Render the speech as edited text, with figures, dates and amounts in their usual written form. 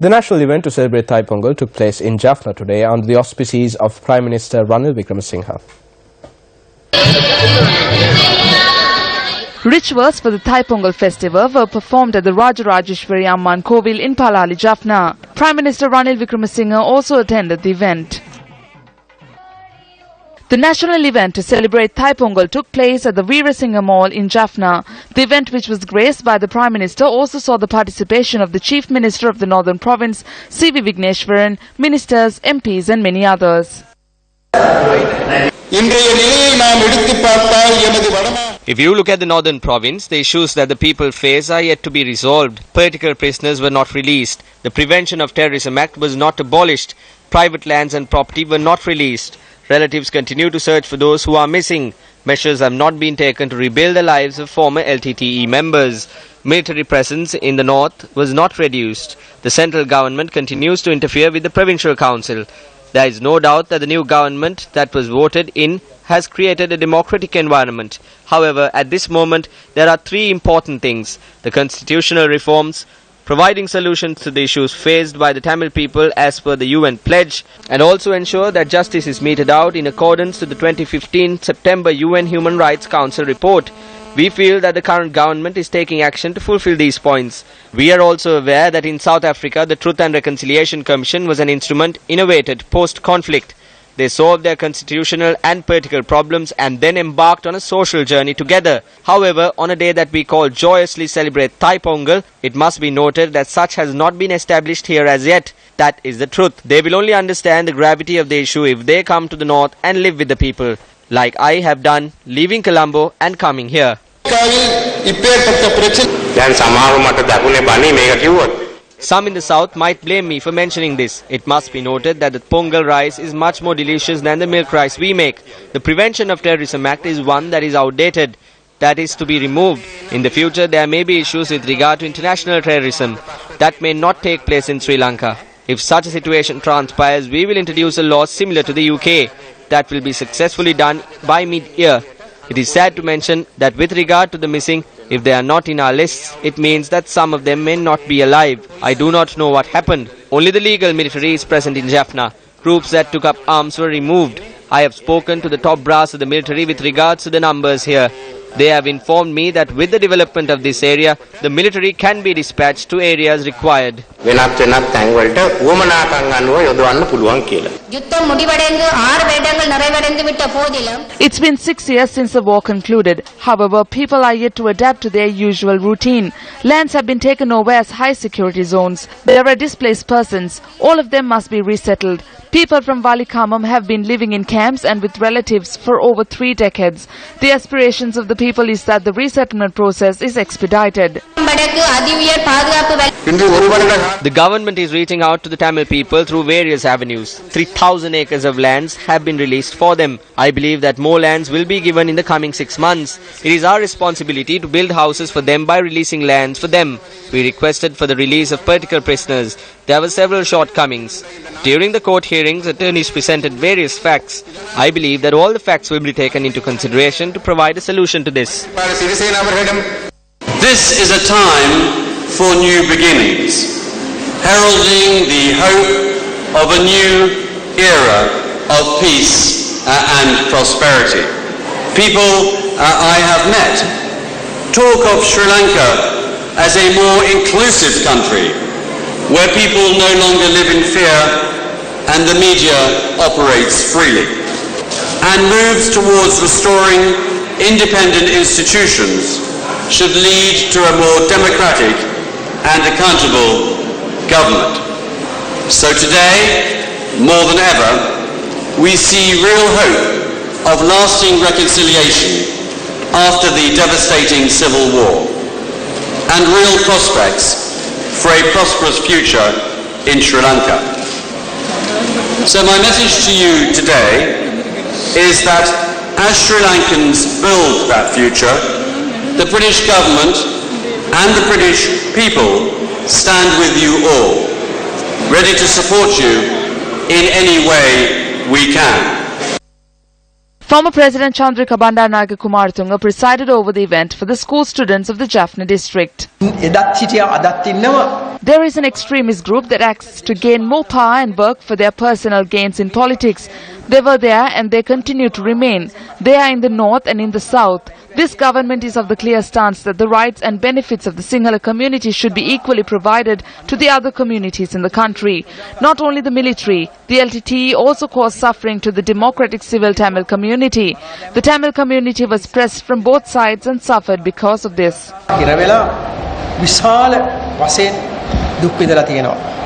The national event to celebrate Thai Pongal took place in Jaffna today under the auspices of Prime Minister Ranil Wickremesinghe. Rituals for the Thai Pongal festival were performed at the Rajarajeshwari Amman Kovil in Palali, Jaffna. Prime Minister Ranil Wickremesinghe also attended the event. The national event to celebrate Thai Pongal took place at the Veerasinghe Mall in Jaffna. The event, which was graced by the Prime Minister, also saw the participation of the Chief Minister of the Northern Province, C.V. Vigneshwaran, ministers, MPs and many others. If you look at the Northern Province, the issues that the people face are yet to be resolved. Political prisoners were not released. The Prevention of Terrorism Act was not abolished. Private lands and property were not released. Relatives continue to search for those who are missing. Measures have not been taken to rebuild the lives of former LTTE members. Military presence in the north was not reduced. The central government continues to interfere with the provincial council. There is no doubt that the new government that was voted in has created a democratic environment. However, at this moment, there are three important things: the constitutional reforms, providing solutions to the issues faced by the Tamil people as per the UN pledge, and also ensure that justice is meted out in accordance to the 2015 September UN Human Rights Council report. We feel that the current government is taking action to fulfill these points. We are also aware that in South Africa, the Truth and Reconciliation Commission was an instrument innovated post-conflict. They solved their constitutional and political problems and then embarked on a social journey together. However, on a day that we call joyously celebrate Thai Pongal, it must be noted that such has not been established here as yet. That is the truth. They will only understand the gravity of the issue if they come to the north and live with the people, like I have done, leaving Colombo and coming here. Some in the south might blame me for mentioning this. It must be noted that the Pongal rice is much more delicious than the milk rice we make. The Prevention of Terrorism Act is one that is outdated. That is to be removed. In the future, there may be issues with regard to international terrorism. That may not take place in Sri Lanka. If such a situation transpires, we will introduce a law similar to the UK. That will be successfully done by mid-year. It is sad to mention that with regard to the missing, if they are not in our lists, it means that some of them may not be alive. I do not know what happened. Only the legal military is present in Jaffna. Groups that took up arms were removed. I have spoken to the top brass of the military with regards to the numbers here. They have informed me that with the development of this area, the military can be dispatched to areas required. It's been 6 years since the war concluded. However, people are yet to adapt to their usual routine. Lands have been taken over as high security zones. There are displaced persons. All of them must be resettled. People from Valikamam have been living in camps and with relatives for over 3 decades. The aspirations of the people is that the resettlement process is expedited. The government is reaching out to the Tamil people through various avenues. 3,000 acres of lands have been released for them. I believe that more lands will be given in the coming 6 months. It is our responsibility to build houses for them by releasing lands for them. We requested for the release of political prisoners. There were several shortcomings. During the court hearings, attorneys presented various facts. I believe that all the facts will be taken into consideration to provide a solution to this. This is a time for new beginnings, heralding the hope of a new era of peace and prosperity. People I have met talk of Sri Lanka as a more inclusive country, where people no longer live in fear and the media operates freely, and moves towards restoring independent institutions should lead to a more democratic and accountable government. So today, more than ever, we see real hope of lasting reconciliation after the devastating civil war, and real prospects for a prosperous future in Sri Lanka. So my message to you today is that as Sri Lankans build that future, the British government and the British people stand with you all, ready to support you in any way we can. Former President Chandrika Bandaranaike Kumaratunga presided over the event for the school students of the Jaffna district. There is an extremist group that acts to gain more power and work for their personal gains in politics. They were there and they continue to remain. They are in the north and in the south. This government is of the clear stance that the rights and benefits of the Sinhala community should be equally provided to the other communities in the country. Not only the military, the LTTE also caused suffering to the democratic civil Tamil community. The Tamil community was pressed from both sides and suffered because of this. විශාල වශයෙන් දුක් විඳලා තියෙනවා.